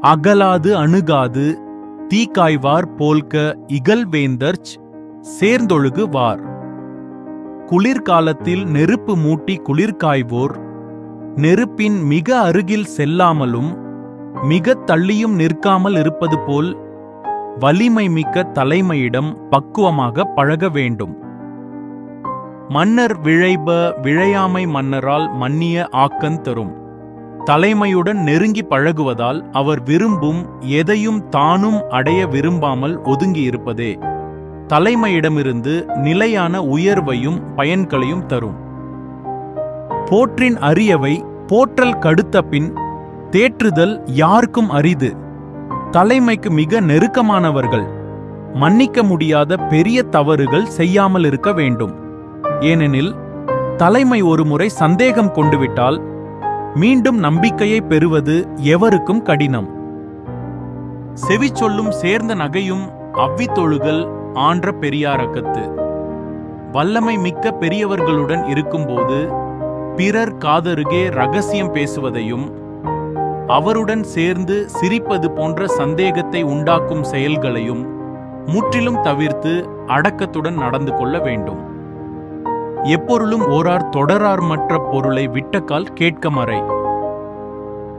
அகலாது அணுகாது தீக்காய்வார் போல்க இகல்வேந்தர்ச் சேர்ந்தொழுகு வார். குளிர்காலத்தில் நெருப்பு மூட்டி குளிர்காய்வோர் நெருப்பின் மிக அருகில் செல்லாமலும் மிகத் தள்ளியும் நிற்காமல் இருப்பது போல் வலிமை மிக்க தலைமையிடம் பக்குவமாக பழக வேண்டும். மன்னர் விழைப விழையாமை மன்னரால் மன்னிய ஆக்கந் தரும். தலைமையுடன் நெருங்கி பழகுவதால் அவர் விரும்பும் எதையும் தானும் அடைய விரும்பாமல் ஒதுங்கியிருப்பதே தலைமையிடமிருந்து நிலையான உயர்வையும் பயன்களையும் தரும். போற்றின் அரியவை போற்றல் கடுத்த பின் தேற்றுதல் யாருக்கும் அரிது. தலைமைக்கு மிக நெருக்கமானவர்கள் மன்னிக்க முடியாத பெரிய தவறுகள் செய்யாமல் இருக்க வேண்டும். ஏனெனில் தலைமை ஒருமுறை சந்தேகம் கொண்டுவிட்டால் மீண்டும் நம்பிக்கையை பெறுவது எவருக்கும் கடினம். செவிச்சொல்லும் சேர்ந்த நகையும் அவ்வித்தொழுகல் ஆன்ற பெரியாரக்கத்து. வல்லமை மிக்க பெரியவர்களுடன் இருக்கும்போது பிறர் காதருகே ரகசியம் பேசுவதையும் அவருடன் சேர்ந்து சிரிப்பது போன்ற சந்தேகத்தை உண்டாக்கும் செயல்களையும் முற்றிலும் தவிர்த்து அடக்கத்துடன் நடந்து கொள்ள வேண்டும். எப்பொருளும் ஓரார் தொடரார் மற்ற பொருளை விட்டக்கால் கேட்க மறை.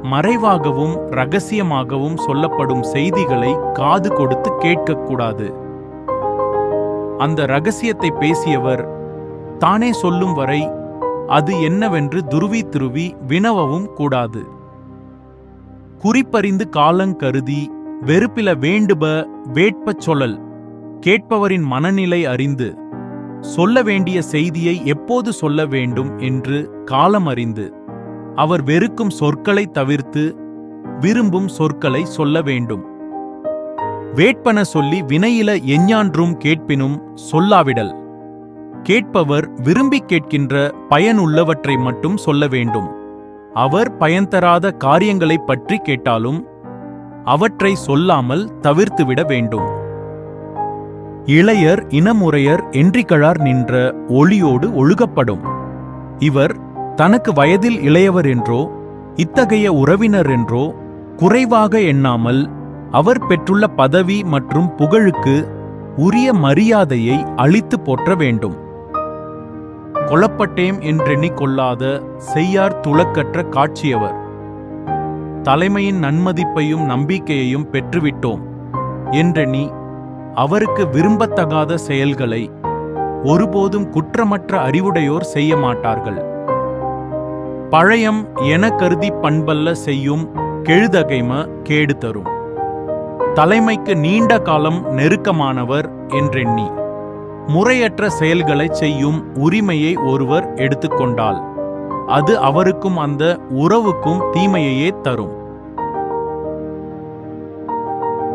மறைவாகவும் இரகசியமாகவும் சொல்லப்படும் செய்திகளை காது கொடுத்து கேட்கக்கூடாது. அந்த இரகசியத்தை பேசியவர் தானே சொல்லும் வரை அது என்னவென்று துருவி துருவி வினவவும் கூடாது. குறிப்பறிந்து காலங்கருதி வெறுப்பில வேண்டுப வேட்பச் சொல்லல். கேட்பவரின் மனநிலை அறிந்து சொல்ல வேண்டிய செய்தியை எப்போது சொல்ல வேண்டும் என்று காலம் அறிந்து அவர் வெறுக்கும் சொற்களை தவிர்த்து விரும்பும் சொற்களை சொல்ல வேண்டும். வேட்பன சொல்லி வினையில எஞ்ஞான்றும் கேட்பினும் சொல்லாவிடல். கேட்பவர் விரும்பி கேட்கின்ற பயனுள்ளவற்றை மட்டும் சொல்ல வேண்டும். அவர் பயன்தராத காரியங்களைப் பற்றி கேட்டாலும் அவற்றை சொல்லாமல் தவிர்த்துவிட வேண்டும். இளையர் இனமுறையர் என்றிகழார் நின்ற ஒளியோடு ஒழுகப்படும். இவர் தனக்கு வயதில் இளையவர் என்றோ இத்தகைய உறவினர் என்றோ குறைவாக எண்ணாமல் அவர் பெற்றுள்ள பதவி மற்றும் புகழுக்கு உரிய மரியாதையை அளித்து போற்ற வேண்டும். கொளப்பட்டேம் என்றெண்ணிக் கொள்ளாத செய்யார் துளக்கற்ற காட்சியவர். தலைமையின் நன்மதிப்பையும் நம்பிக்கையையும் பெற்றுவிட்டோம் என்றெண்ணி அவருக்கு விரும்பத்தகாத செயல்களை ஒருபோதும் குற்றமற்ற அறிவுடையோர் செய்ய மாட்டார்கள். பழையம் என கருதி பண்பல்ல செய்யும் கெழுதகைம கேடு தரும். தலைமைக்கு நீண்ட காலம் நெருக்கமானவர் என்றெண்ணி முறையற்ற செயல்களை செய்யும் உரிமையை ஒருவர் எடுத்துக்கொண்டால் அது அவருக்கும் அந்த உறவுக்கும் தீமையையே தரும்.